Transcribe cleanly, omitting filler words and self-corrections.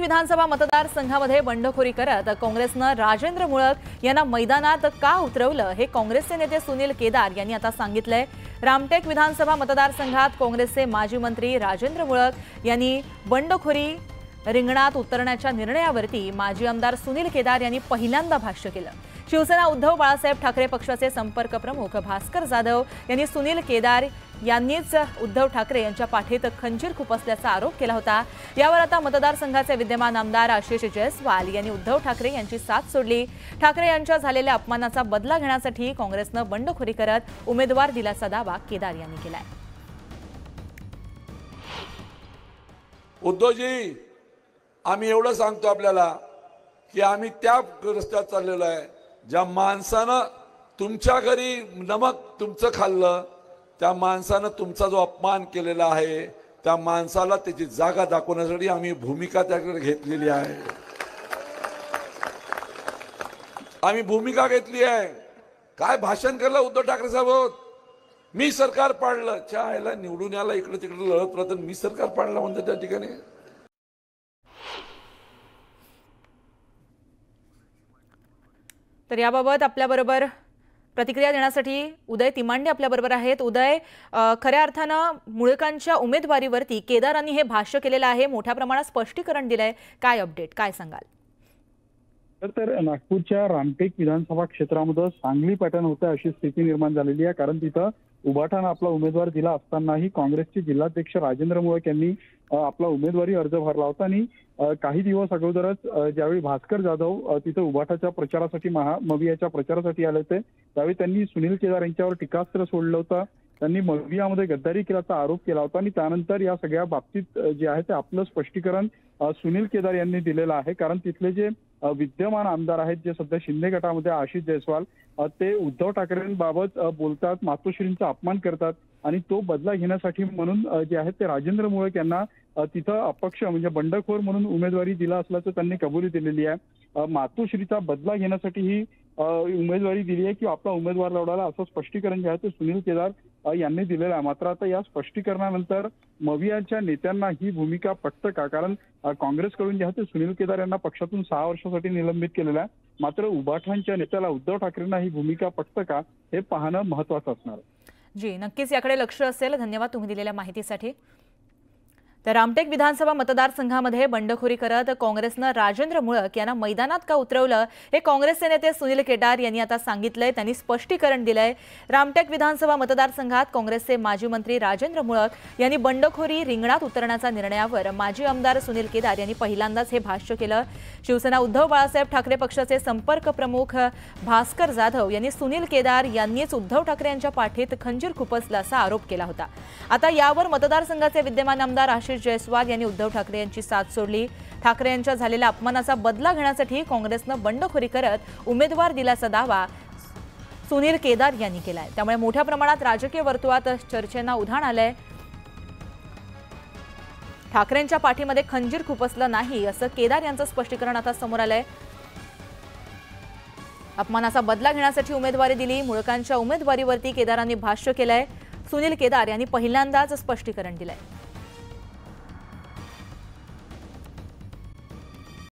विधानसभा मतदारसंघामध्ये बंडखोरी करत काँग्रेसनं राजेंद्र मुळक यांना मैदानात का उतरवलं हे काँग्रेसचे नेते सुनील केदार यांनी आता सांगितलंय। रामटेक विधानसभा मतदारसंघात काँग्रेसचे माजी मंत्री राजेंद्र मुळक यांनी बंडखोरी रिंगणात उतरण्याच्या निर्णयावरती माजी आमदार सुनील केदार यांनी पहिल्यांदा भाष्य केलं। शिवसेना उद्धव बाळासाहेब ठाकरे पक्षाचे संपर्क प्रमुख भास्कर जाधव यांनी सुनील केदार यांनीच उद्धव ठाकरे यांच्या पाठीत खंजीर खुपसल्याचा आरोप केला होता। यावर आता मतदारसंघाचे विद्यमान आमदार आशिष जयस्वाल यांनी उद्धव ठाकरे यांची साथ सोडली। ठाकरे यांच्या झालेल्या अपमानाचा बदला घेण्यासाठी काँग्रेसनं बंडखोरी करत उमेदवार दिल्याचा दावा केदार यांनी केलाय। उद्धवजी, आम्ही एवढं सांगतो आपल्याला की आम्ही त्या रस्त्यात चाललेलो आहे ज्या माणसानं तुमच्या घरी नमक तुमचं खाल्लं, त्या माणसानं तुमचा जो अपमान केलेला आहे त्या माणसाला त्याची जागा दाखवण्यासाठी आम्ही भूमिका त्याकडे घेतलेली आहे। आम्ही भूमिका घेतली आहे। काय भाषण केलं उद्धव ठाकरे साहेब, मी सरकार पाडलं, चायला निवडून याला इकडे तिकडे लढत राहत मी सरकार पाडलं म्हणते त्या ठिकाणी। तर याबाबत आपल्याबरोबर प्रतिक्रिया देण्यासाठी उदय तिमांडे आपल्याबरोबर आहेत। उदय, खऱ्या अर्थानं मुळकांच्या उमेदवारीवरती केदारांनी हे भाष्य केलेलं आहे, मोठ्या प्रमाणात स्पष्टीकरण दिलंय, काय अपडेट, काय सांगाल? तर नागपूरच्या रामटेक विधानसभा क्षेत्रामध्ये सांगली पॅटर्न होतं अशी स्थिती निर्माण झालेली आहे। कारण तिथं उभाटानं आपला उमेदवार दिला असतानाही काँग्रेसचे जिल्हाध्यक्ष राजेंद्र मुळक यांनी आपला उमेदवारी अर्ज भरला होता आणि काही दिवस अगोदरच ज्यावेळी भास्कर जाधव तिथं उभाटाच्या प्रचारासाठी मवियाच्या प्रचारासाठी आले होते त्यावेळी त्यांनी सुनील केदार यांच्यावर टीकास्त्र सोडलं होतं। त्यांनी मवियामध्ये गद्दारी केल्याचा आरोप केला होता आणि त्यानंतर या सगळ्या बाबतीत जे आहे ते आपलं स्पष्टीकरण सुनील केदार यांनी दिलेलं आहे। कारण तिथले जे विद्यमान आमदार आहेत जे सध्या शिंदे गटामध्ये आशिष जयस्वाल ते उद्धव ठाकरेंबाबत बोलतात, मातोश्रींचा अपमान करतात आणि तो बदला घेण्यासाठी म्हणून जे आहे ते राजेंद्र मुळक यांना तिथं अपक्ष म्हणजे बंडखोर म्हणून उमेदवारी दिला असल्याचं त्यांनी कबुली दिलेली आहे। मातोश्रीचा बदला घेण्यासाठी ही उमेदवारी दिली आहे किंवा आपला उमेदवार लढवला असं स्पष्टीकरण जे आहे ते सुनील केदार यांनी दिलेलं आहे। मात्र आता या स्पष्टीकरणानंतर मवियाच्या नेत्यांना ही भूमिका पटतं का? कारण काँग्रेसकडून जे आहे ते सुनील केदार यांना पक्षातून 6 वर्षासाठी निलंबित केलेलं आहे। मात्र उभाठांच्या नेत्याला उद्धव ठाकरेंना ही भूमिका पटतं का हे पाहणं महत्त्वाचं असणार आहे। जी, नक्कीच याकडे लक्ष असेल। धन्यवाद तुम्ही दिलेल्या माहितीसाठी। तर रामटेक विधानसभा मतदारसंघामध्ये बंडखोरी करत काँग्रेसनं राजेंद्र मुळक यांना मैदानात का उतरवलं हे काँग्रेसचे नेते सुनील केदार यांनी आता सांगितलंय, त्यांनी स्पष्टीकरण दिलंय। रामटेक विधानसभा मतदारसंघात काँग्रेसचे माजी मंत्री राजेंद्र मुळक यांनी बंडखोरी रिंगणात उतरण्याच्या निर्णयावर माजी आमदार सुनील केदार यांनी पहिल्यांदाच हे भाष्य केलं। शिवसेना उद्धव बाळासाहेब ठाकरे पक्षाचे संपर्क प्रमुख भास्कर जाधव यांनी सुनील केदार यांनीच उद्धव ठाकरे यांच्या पाठीत खंजीर खुपसल्याचा आरोप केला होता। आता यावर मतदारसंघाचे विद्यमान आमदार आशिष जयस्वाल यांनी उद्धव ठाकरे यांची साथ सोडली। ठाकरे यांच्या झालेल्या अपमानाचा बदला घेण्यासाठी काँग्रेसनं बंडखोरी करत उमेदवार दिल्याचा दावा सुनील केदार यांनी केलाय। त्यामुळे मोठ्या प्रमाणात राजकीय वर्तुळात चर्चेंना उधाण आलंय। ठाकरेंच्या पाठीमध्ये खंजीर खुपसलं नाही असं केदार यांचं स्पष्टीकरण आता समोर आलंय। अपमानाचा बदला घेण्यासाठी उमेदवारी दिली, मुळकांच्या उमेदवारीवरती केदारांनी भाष्य केलंय। सुनील केदार यांनी पहिल्यांदाच स्पष्टीकरण दिलंय।